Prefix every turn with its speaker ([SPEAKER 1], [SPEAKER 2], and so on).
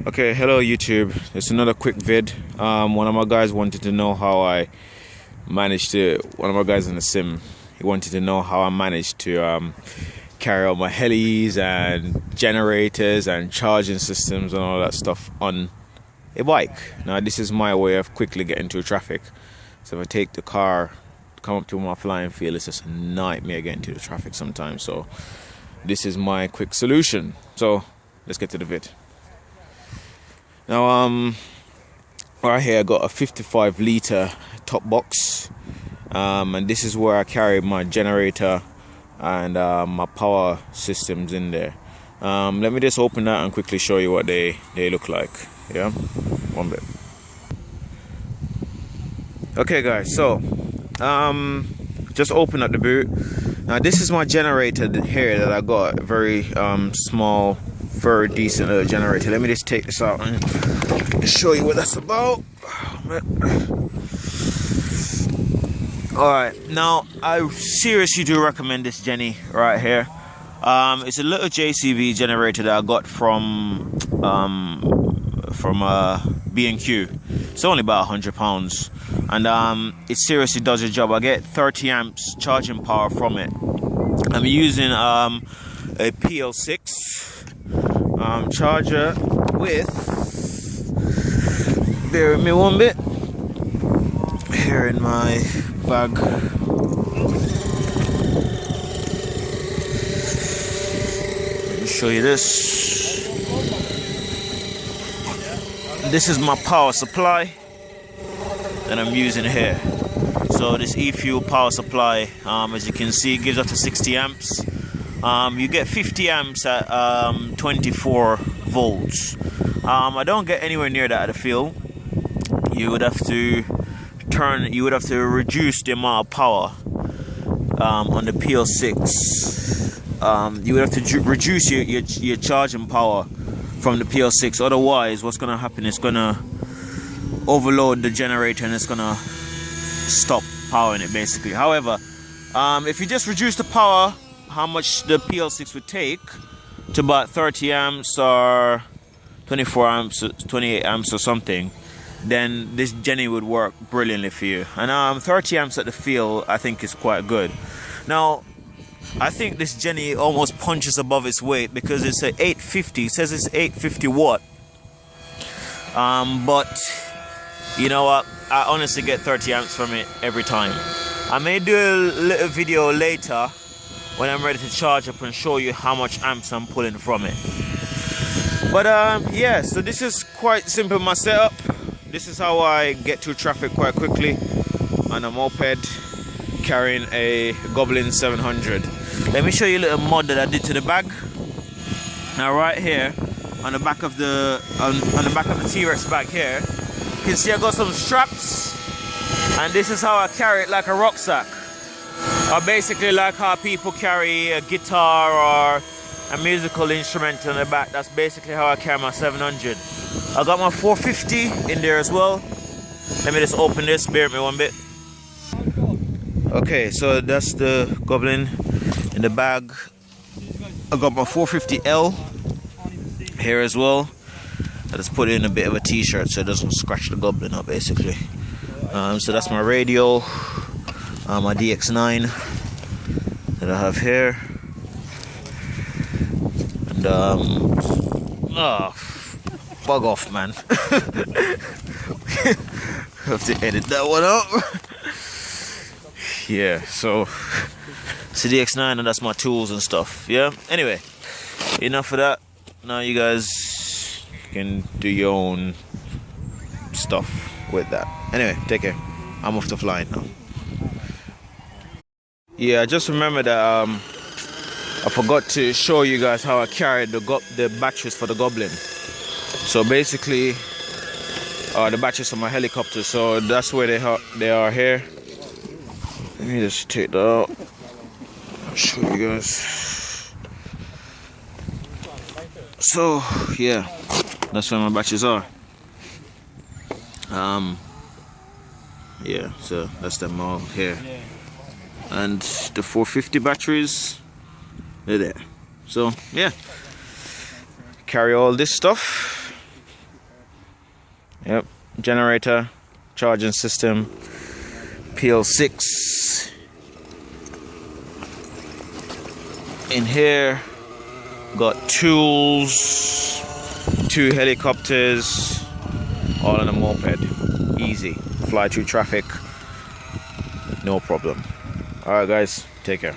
[SPEAKER 1] Okay, hello YouTube. It's another quick vid. One of my guys wanted to know how I managed to. One of my guys in the sim, he wanted to know how I managed to carry out my helis and generators and charging systems and all that stuff on a bike. Now this is my way of quickly getting through traffic. So if I take the car, come up to my flying field, it's just a nightmare getting through the traffic sometimes. So this is my quick solution. So let's get to the vid. Now, right here I got a 55-litre top box, and this is where I carry my generator and my power systems in there. Let me just open that and quickly show you what they look like. Yeah, one bit. Okay, guys. So, just open up the boot. Now, this is my generator here that I got. A very small, very decent little generator. Let me just take this out and show you what that's about. Alright, now I seriously do recommend this Jenny right here. It's a little JCB generator that I got from B&Q. It's only about £100, and it seriously does the job. I get 30 amps charging power from it. I'm using a PL6 charger with, bear with me one bit, here in my bag. Let me show you this. This is my power supply that I'm using here. So this e-fuel power supply, as you can see, gives up to 60 amps. You get 50 amps at 24 volts. I don't get anywhere near that at the field. You would have to reduce the amount of power on the PL6. You would have to reduce your charging power from the PL6. Otherwise, what's going to happen is going to overload the generator and it's going to stop powering it basically. However, if you just reduce the power, how much the PL6 would take, to about 30 amps or 24 amps, 28 amps or something, then this Jenny would work brilliantly for you. And 30 amps at the field I think is quite good. Now I think this Jenny almost punches above its weight because it's a 850. It says it's 850 watt. But you know what? I honestly get 30 amps from it every time. I may do a little video later when I'm ready to charge up and show you how much amps I'm pulling from it. But yeah, so this is quite simple, my setup. This is how I get through traffic quite quickly on a moped carrying a Goblin 700. Let me show you a little mod that I did to the bag. Now right here on the back of the T-Rex bag here, you can see I got some straps, and this is how I carry it, like a rucksack. Or basically like how people carry a guitar or a musical instrument on the back. That's basically how I carry my 700. I got my 450 in there as well. Let me just open this, bear with me one bit. Okay, so that's the Goblin in the bag. I got my 450L here as well. I just put in a bit of a t-shirt so it doesn't scratch the Goblin up basically. So that's my radio, my DX9 that I have here. And oh, bug off, man. Have to edit that one out. Yeah, so it's the DX9 and that's my tools and stuff. Yeah, anyway, enough of that. Now you guys can do your own stuff with that. Anyway, take care. I'm off to flying now. Yeah, I just remember that I forgot to show you guys how I carried the batteries for the Goblin. So basically, the batteries for my helicopter. So that's where they are here. Let me just take that out. I'll show you guys. So yeah, that's where my batteries are. Yeah, so that's them all here. And the 450 batteries, they're there. So yeah, carry all this stuff Yep, generator, charging system, PL6. In here, got tools, 2 helicopters, all on a moped. Easy, fly through traffic, no problem. Alright guys, take care.